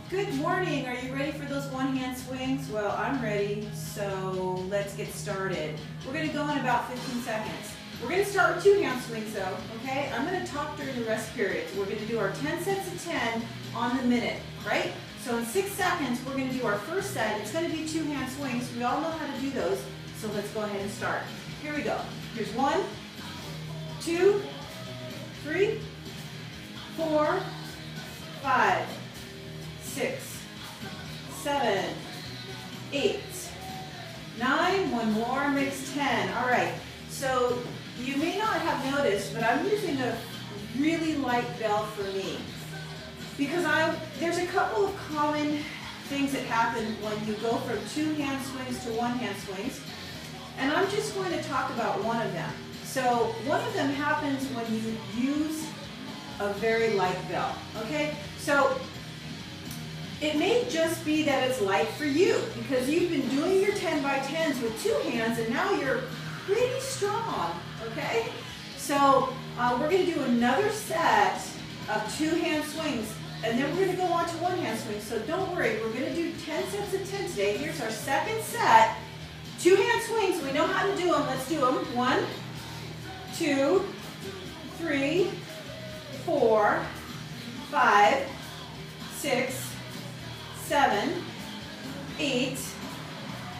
Good morning. Are you ready for those one-hand swings? Well, I'm ready, so let's get started. We're going to go in about 15 seconds. We're going to start with two-hand swings though, okay? I'm going to talk during the rest periods. We're going to do our 10 sets of 10 on the minute, right? So in 6 seconds, we're going to do our first set. It's going to be two-hand swings. We all know how to do those, so let's go ahead and start. Here we go. Here's 1, 2, 3, 4, 5, 6, 7, 8, 9, one more makes 10. All right, so you may not have noticed, but I'm using a really light bell for me because there's a couple of common things that happen when you go from two-hand swings to one-hand swings, and I'm just going to talk about one of them. So one of them happens when you use a very light bell, okay? So it may just be that it's light for you because you've been doing your 10 by 10s with two hands and now you're pretty strong, okay? So we're going to do another set of two-hand swings and then we're going to go on to one-hand swings. So don't worry, we're going to do 10 sets of 10 today. Here's our second set. Two-hand swings, we know how to do them. Let's do them. 1, 2, 3, 4, 5, 6, 7, 8,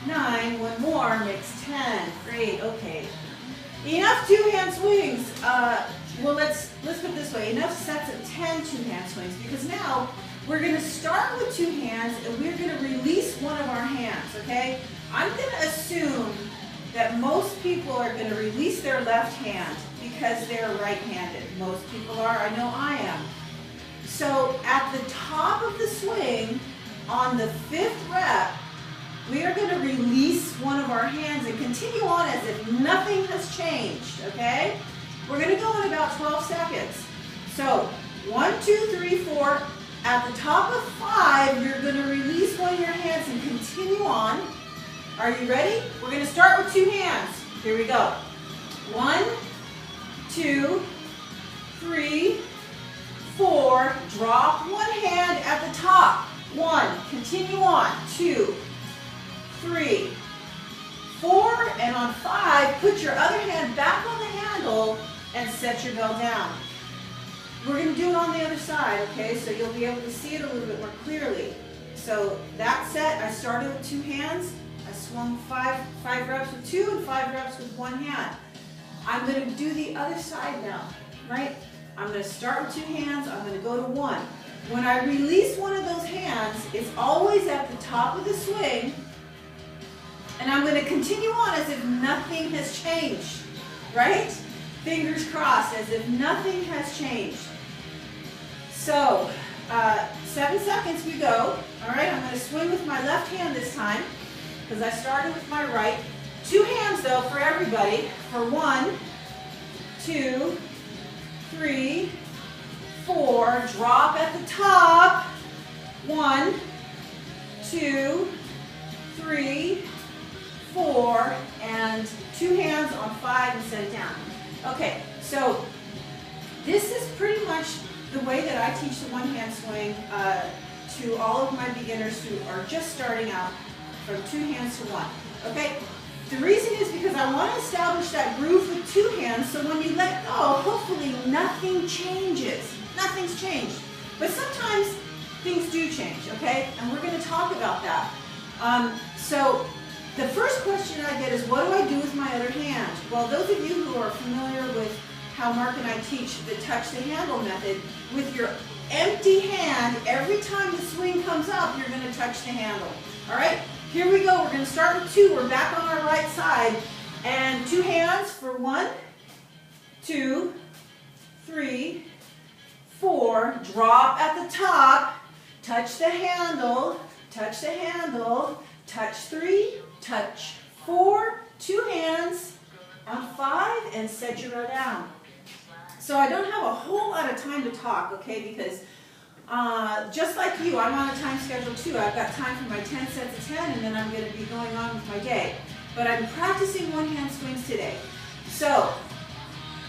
9, one more makes 10. Great, okay. Enough two-hand swings. Well, let's put it this way. Enough sets of 10 two-hand swings because now we're going to start with two hands and we're going to release one of our hands, okay? I'm going to assume that most people are going to release their left hand because they're right-handed. Most people are. I know I am. So at the top of the swing, on the 5th rep, we are going to release one of our hands and continue on as if nothing has changed, okay? We're going to go in about 12 seconds. So 1, 2, 3, 4. At the top of 5, you're going to release one of your hands and continue on. Are you ready? We're going to start with two hands. Here we go. 1, 2, 3, 4. Drop one hand at the top. 1, continue on. 2, 3, 4, and on 5, put your other hand back on the handle and set your bell down. We're going to do it on the other side, okay? So you'll be able to see it a little bit more clearly. So that set, I started with two hands. I swung five reps with two and 5 reps with one hand. I'm going to do the other side now, right? I'm going to start with two hands. I'm going to go to 1. When I release one of those hands, it's always at the top of the swing, and I'm going to continue on as if nothing has changed, right? Fingers crossed, as if nothing has changed. So, 7 seconds we go. All right, I'm going to swing with my left hand this time, because I started with my right. Two hands, though, for everybody. For 1, 2, 3, 4, drop at the top. 1, 2, 3, 4, and two hands on 5 and set it down. Okay, so this is pretty much the way that I teach the one-hand swing to all of my beginners who are just starting out from two hands to one. Okay, the reason is because I want to establish that groove with two hands so when you let go, hopefully nothing changes. Nothing's changed. But sometimes things do change, okay? And we're going to talk about that. So the first question I get is, what do I do with my other hand? Well, those of you who are familiar with how Mark and I teach the touch the handle method, with your empty hand, every time the swing comes up, you're going to touch the handle. All right, here we go. We're going to start with 2. We're back on our right side. And two hands for 1, 2, 3, 4. Drop at the top. Touch the handle. Touch the handle. Touch 3. Touch 4. Two hands on 5 and set your bow down. So I don't have a whole lot of time to talk, okay, because just like you, I'm on a time schedule too. I've got time for my 10 sets of 10 and then I'm going to be going on with my day. But I'm practicing one-hand swings today. So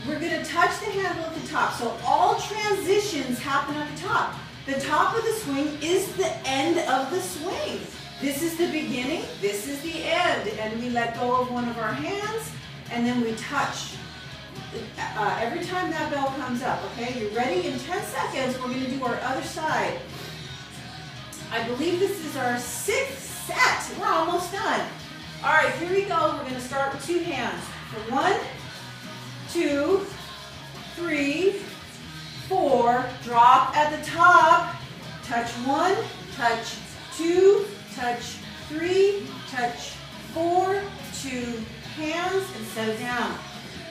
we're going to touch the handle at the top. So all transitions happen at the top. The top of the swing is the end of the swing. This is the beginning, this is the end. And we let go of one of our hands, and then we touch. Every time that bell comes up, okay? You're ready? In 10 seconds, we're gonna do our other side. I believe this is our 6th set. We're almost done. All right, here we go. We're gonna start with 2 hands. For 1, 2, 3, 4. Drop at the top. Touch 1, touch 2, touch 3, touch 4, 2 hands, and set it down.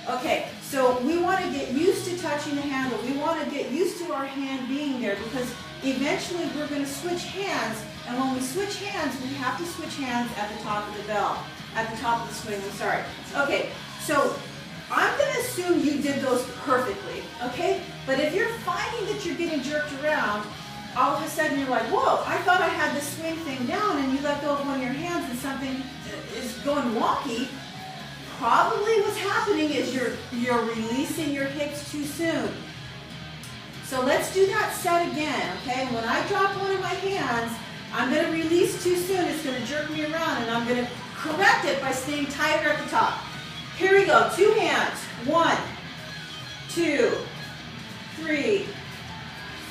Okay, so we want to get used to touching the handle. We want to get used to our hand being there because eventually we're going to switch hands. And when we switch hands, we have to switch hands at the top of the bell, at the top of the swing, I'm sorry. Okay, so I'm going to assume you did those perfectly, okay? But if you're finding that you're getting jerked around, all of a sudden you're like, whoa, I thought I had the swing thing down, and you let go of one of your hands and something is going wonky. Probably what's happening is you're releasing your hips too soon. So let's do that set again, okay? When I drop one of my hands, I'm going to release too soon. It's going to jerk me around, and I'm going to correct it by staying tighter at the top. Here we go. 2 hands. 1, 2, 3,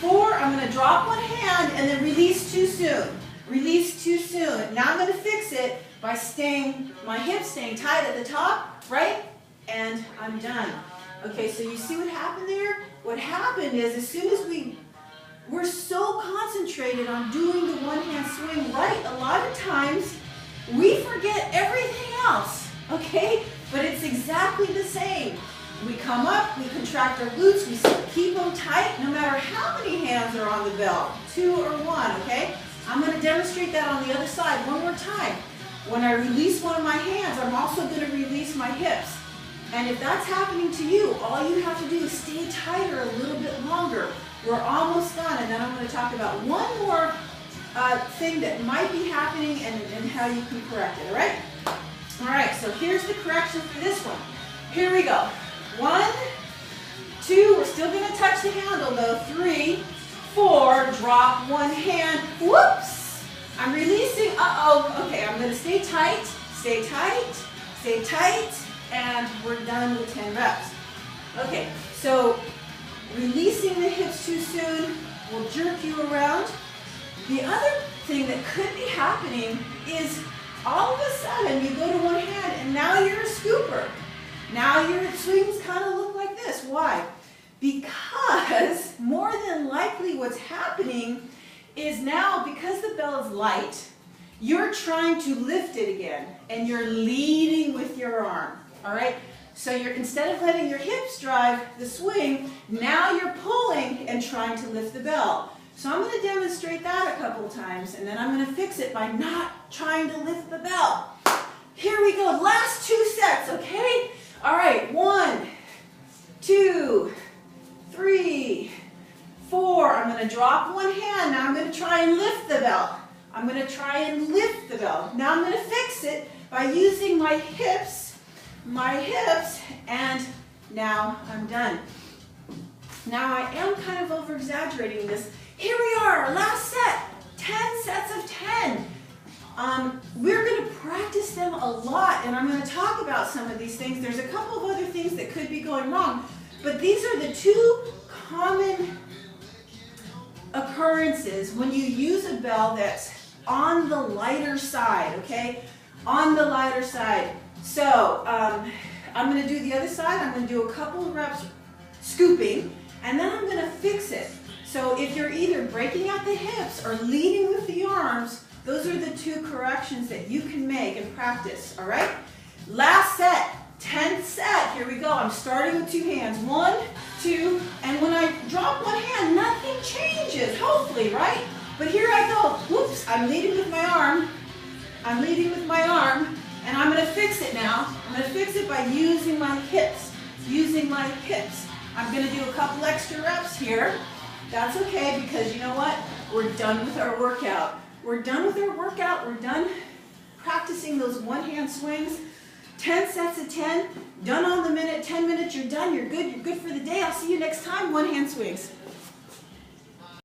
4. I'm going to drop one hand and then release too soon. Release too soon. Now I'm going to fix it by my hips staying tight at the top, right? And I'm done. Okay, so you see what happened there? What happened is as soon as we're so concentrated on doing the one-hand swing right, a lot of times we forget everything else, okay? But it's exactly the same. We come up, we contract our glutes, we keep them tight no matter how many hands are on the bell, 2 or 1, okay? I'm going to demonstrate that on the other side one more time. When I release one of my hands, I'm also going to release my hips. And if that's happening to you, all you have to do is stay tighter a little bit longer. We're almost done, and then I'm going to talk about one more thing that might be happening and how you can correct it, all right? All right, so here's the correction for this one. Here we go. 1, 2, we're still going to touch the handle though. 3, 4, drop one hand. Whoops! I'm releasing, okay, I'm going to stay tight, stay tight, stay tight, and we're done with 10 reps. Okay, so releasing the hips too soon will jerk you around. The other thing that could be happening is all of a sudden you go to one hand and now you're a scooper. Now your swings kind of look like this. Why? Because more than likely what's happening is now, because the bell is light, you're trying to lift it again, and you're leading with your arm, all right? So instead of letting your hips drive the swing, now you're pulling and trying to lift the bell. So I'm going to demonstrate that a couple times, and then I'm going to fix it by not trying to lift the bell. Here we go, last 2 sets, okay? All right, 1, 2, 3, 4. I'm going to drop one hand. Now I'm going to try and lift the bell. I'm going to try and lift the bell. Now I'm going to fix it by using my hips, and now I'm done. Now I am kind of over-exaggerating this. Here we are, last set, 10 sets of 10. We're going to practice them a lot, and I'm going to talk about some of these things. There's a couple of other things that could be going wrong, but these are the 2 common occurrences when you use a bell that's on the lighter side, okay? On the lighter side. So I'm going to do the other side. I'm going to do a couple of reps scooping, and then I'm going to fix it. So if you're either breaking out the hips or leading with the arms, those are the 2 corrections that you can make and practice, all right? Last set, 10th set. Here we go. I'm starting with 2 hands. 1, 2, and when I drop one hand, nothing changes, hopefully, right? But here I go. Whoops, I'm leading with my arm. I'm leading with my arm, and I'm going to fix it now. I'm going to fix it by using my hips, I'm going to do a couple extra reps here. That's okay, because you know what? We're done with our workout. We're done with our workout. We're done practicing those one-hand swings. 10 sets of 10, done on the minute, 10 minutes, you're done, you're good for the day. I'll see you next time, one-hand swings.